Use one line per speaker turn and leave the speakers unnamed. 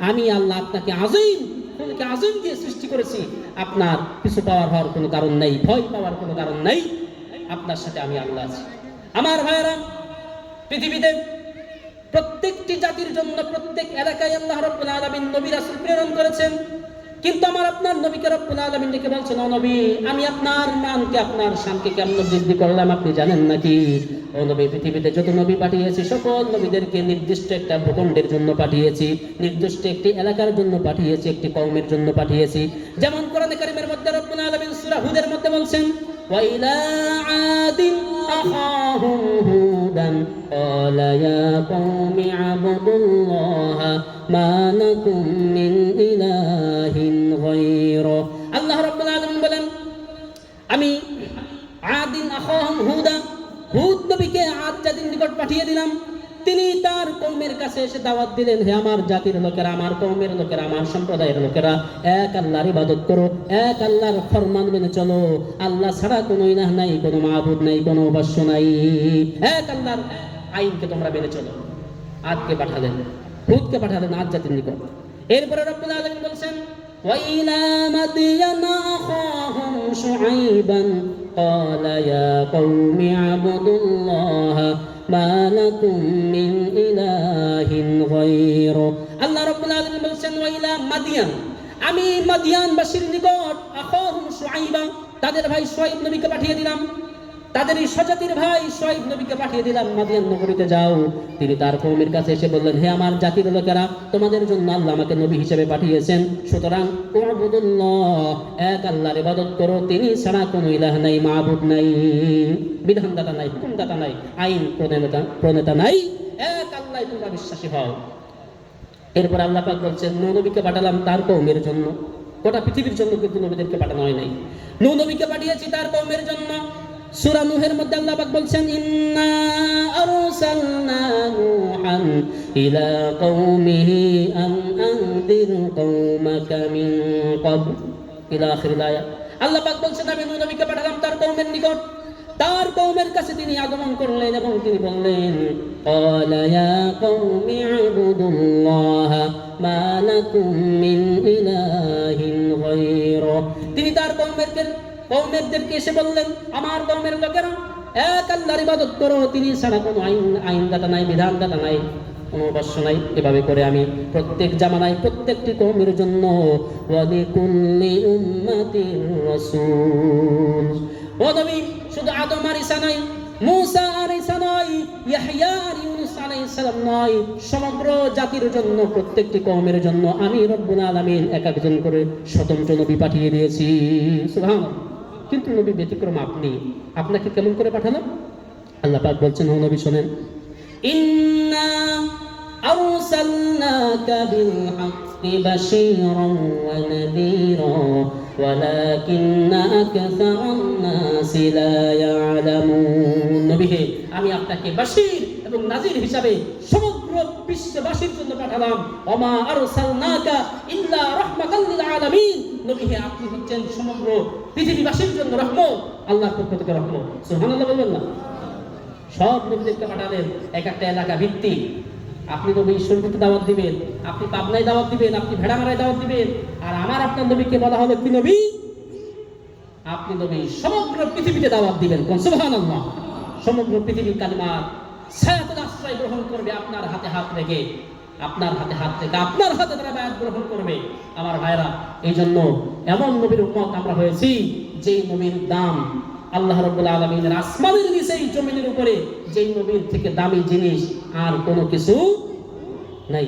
আমি আল্লাহ আপনাকে আজিম আজিম দিয়ে সৃষ্টি করেছি। আপনার কিছু পাওয়ার হওয়ার কোনো কারণ নেই, ভয় পাওয়ার কোনো কারণ নেই। আপনার সাথে আমি আল্লাহ আছি। আমার ভাইয়েরা, পৃথিবীতে প্রত্যেকটি জাতির জন্য প্রত্যেক এলাকায় আল্লাহ রাব্বুল আলামিন নবী রাসূল প্রেরণ করেছেন। কিন্তু আমার আপনার নবীকে রব্বুল আলামিন ডেকে বলছেন, ও নবী, আমি আপনার মানকে আপনার শানকে কেমন বৃদ্ধি করলাম আপনি জানেন নাকি? ও নবী, পৃথিবীতে যত নবী পাঠিয়েছি সকল নবীদেরকে নির্দিষ্ট একটা ভূখণ্ডের জন্য পাঠিয়েছি, নির্দিষ্ট একটি এলাকার জন্য পাঠিয়েছি, একটি কওমের জন্য পাঠিয়েছি। যেমন কোরআনে কারীমের মধ্যে রব্বুল আলামিন সূরা হুদের মধ্যে বলছেন, ওয়া ইলা আদিন আখাহুম হুদান ক্বালা ইয়া কওমি আবুদুল্লাহ মা লাকুম মিন ইলাহিন গায়রু। আল্লাহ রাব্বুল আলামিন বলেন, আমি আদিন আখাহুম হুদা, হুদ নবীকে আদ জাতির নিকট পাঠিয়ে দিলাম। তিনি তার কওমের কাছে এসে দাওয়াত দিলেন, হে আমার জাতির লোকেরা, আমার কওমের লোকেরা, আমার সম্প্রদায়ের লোকেরা, এক আল্লাহর ইবাদত করো, এক আল্লাহর ফরমান মেনে চলো। আল্লাহ ছাড়া কোনো ইলাহ নাই, কোনো মাবুদ নাই, কোনো উপাস্য নাই। এক আল্লাহর আইনকে তোমরা মেনে চলো। আদকে পাঠালেন, হুদকে পাঠালেন আদ জাতির নিকট। এরপরে রব্বুল আলামিন বলছেন, ওয়া ইলা মাদিয়ানা আখাহুম শুআইবান ক্বালা ইয়া কওমি আবুদুল্লাহ মা লাকুম মিন ইলাহিন গায়রু। আল্লাহ রাব্বুল আলামিন বলছেন, ওয়া ইলা মাদিয়ান, আমি মাদিয়ানবাসীর নিকট আখাহুম শুআইবা, তাদের ভাই শুআইব নবীকে পাঠিয়ে দিলাম। তাদের এই স্বজাতির ভাই শুআইব নবীকে পাঠিয়ে দিলাম, মাদিয়ান নগরীতে যাও। তিনি তার কওমের কাছে এসে বললেন, হে আমার জাতির লোকেরা, তোমাদের জন্য আল্লাহ আমাকে নবী হিসেবে পাঠিয়েছেন, সুতরাং উবুদুল্লাহ, এক আল্লাহর ইবাদত করো, তিনি ছাড়া কোনো ইলাহ নাই, মাবুদ নাই, বিধানদাতা নাই, হুকুমদাতা নাই, আইন প্রণেতা নাই, এক আল্লাহ তোমরা বিশ্বাসী হও। এরপর আল্লাহ পাক বলছেন, নূহ নবীকে পাঠালাম তার কওমের জন্য, গোটা পৃথিবীর জন্য কিন্তু নবীদেরকে পাঠানো হয় নাই। নূহ নবীকে পাঠিয়েছি তার কওমের জন্য। সূরা নূহের মধ্যে আল্লাহ পাক বলছেন, ইন্না আরসালনা নূহান ইলা কওমিহি আন আনদির কওমাকা মিন ক্বাবল ইলা আখিরিল আয়াত। আল্লাহ পাক বলছেন, আমি নূহ নবীকে পাঠালাম তার কওমের নিকট। তার কওমের কাছে তিনি আগমন করলেন এবং তিনি বললেন, ক্বালা ইয়া কওমি আবুদুল্লাহ মা লাকুম মিন ইলাহিন গায়রু। তিনি তার কওমেরদেরকে এসে বললেন, আমার কওমের লোকেরা, এক আল্লাহর ইবাদত করো, তিনি ছাড়া কোনো আইনদাতা নাই, বিধানদাতা নাই, কোনো উপাস্য নাই। এভাবে করে আমি প্রত্যেক জামানায় প্রত্যেকটি কওমের জন্য ওয়া লিকুল্লি উম্মাতির রাসূল। ও নবী, শুধু আদম আর ঈসা নয়, মূসা আর ঈসা নয়, ইয়াহইয়া আর ইউনূস আলাইহিস সালাম নয়, সমগ্র জাতির জন্য, প্রত্যেকটি কওমের জন্য আমি রব্বুল আলামিন এক একজন করে স্বতন্ত্র নবী পাঠিয়ে দিয়েছি। সুবহানাল্লাহ। কিন্তু নবী ব্যতিক্রম আপনি, আপনাকে কেমন করে পাঠালাম? আল্লাহ পাক বলছেন, ও নবী শোনেন, ইন্না আরসালনাকা বিল হাক্কি বাশীরান ওয়া নাযীরা ওয়ালাকিন্না আকসারান নাসি লা ইয়ালামুন। নবী হে, আমি আপনাকে বাশীর এবং নাযীর হিসাবে সমগ্র বিশ্ববাসীর জন্য পাঠালাম। ওমা আরসালনাকা ইল্লা রাহমাতাল লিল আলামিন। নবী হে, আপনি হচ্ছেন সমগ্র পৃথিবীবাসীর জন্য রহমত, আল্লাহর পক্ষ থেকে রহমত। সুবহানাল্লাহ বলবেন না? সব নবীদেরকে পাঠালেন এক একটা এলাকা ভিত্তিক। আপনি নবী ঈশ্বরকে দাওয়াত দিবেন, আপনি পাবনায় দাওয়াত দিবেন, আপনি ভেড়ামারায় দাওয়াত দিবেন, আর আমার আপনার নবীকে বলা হলো কি নবী? আপনি নবী সমগ্র পৃথিবীতে দাওয়াত দিবেন। কোন সুবহানাল্লাহ। সমগ্র পৃথিবীর কালিমার ছায়াতলে আশ্রয় গ্রহণ করবে আপনার হাতে হাত রেখে, আপনার হাতে হাত রেখে, আপনার হাতে তারা বায়াত গ্রহণ করবে। আমার ভাইরা, এই জন্য এমন নবীর উম্মত আমরা হয়েছি যেই নবীর দাম আল্লাহ রাব্বুল আলামিনের আসমানের নিচে জমিনের উপরে যেই নবীর থেকে দামি জিনিস আর কোনো কিছু নাই।